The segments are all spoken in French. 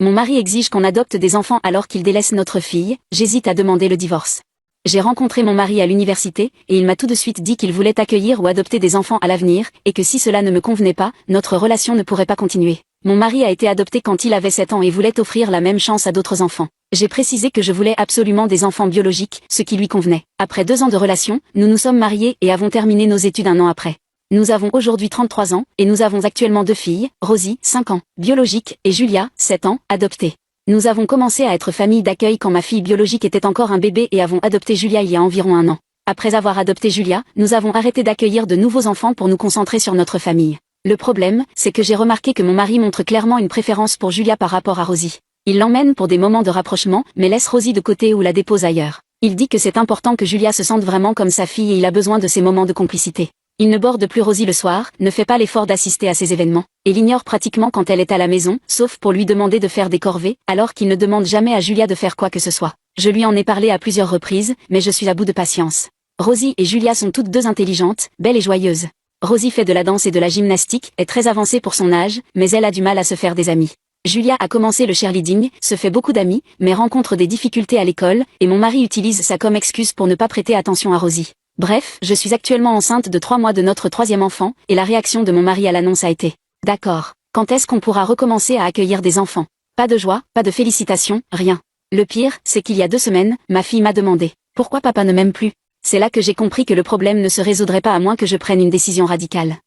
Mon mari exige qu'on adopte des enfants alors qu'il délaisse notre fille, j'hésite à demander le divorce. J'ai rencontré mon mari à l'université, et il m'a tout de suite dit qu'il voulait accueillir ou adopter des enfants à l'avenir, et que si cela ne me convenait pas, notre relation ne pourrait pas continuer. Mon mari a été adopté quand il avait 7 ans et voulait offrir la même chance à d'autres enfants. J'ai précisé que je voulais absolument des enfants biologiques, ce qui lui convenait. Après 2 ans de relation, nous nous sommes mariés et avons terminé nos études 1 an après. Nous avons aujourd'hui 33 ans, et nous avons actuellement 2 filles, Rosie, 5 ans, biologique, et Julia, 7 ans, adoptée. Nous avons commencé à être famille d'accueil quand ma fille biologique était encore un bébé et avons adopté Julia il y a environ 1 an. Après avoir adopté Julia, nous avons arrêté d'accueillir de nouveaux enfants pour nous concentrer sur notre famille. Le problème, c'est que j'ai remarqué que mon mari montre clairement une préférence pour Julia par rapport à Rosie. Il l'emmène pour des moments de rapprochement, mais laisse Rosie de côté ou la dépose ailleurs. Il dit que c'est important que Julia se sente vraiment comme sa fille et il a besoin de ces moments de complicité. Il ne borde plus Rosie le soir, ne fait pas l'effort d'assister à ses événements, et l'ignore pratiquement quand elle est à la maison, sauf pour lui demander de faire des corvées, alors qu'il ne demande jamais à Julia de faire quoi que ce soit. Je lui en ai parlé à plusieurs reprises, mais je suis à bout de patience. Rosie et Julia sont toutes deux intelligentes, belles et joyeuses. Rosie fait de la danse et de la gymnastique, est très avancée pour son âge, mais elle a du mal à se faire des amis. Julia a commencé le cheerleading, se fait beaucoup d'amis, mais rencontre des difficultés à l'école, et mon mari utilise ça comme excuse pour ne pas prêter attention à Rosie. Bref, je suis actuellement enceinte de 3 mois de notre 3e enfant, et la réaction de mon mari à l'annonce a été « D'accord, quand est-ce qu'on pourra recommencer à accueillir des enfants ?» Pas de joie, pas de félicitations, rien. Le pire, c'est qu'il y a 2 semaines, ma fille m'a demandé « Pourquoi papa ne m'aime plus ?» C'est là que j'ai compris que le problème ne se résoudrait pas à moins que je prenne une décision radicale.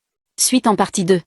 Suite en partie 2.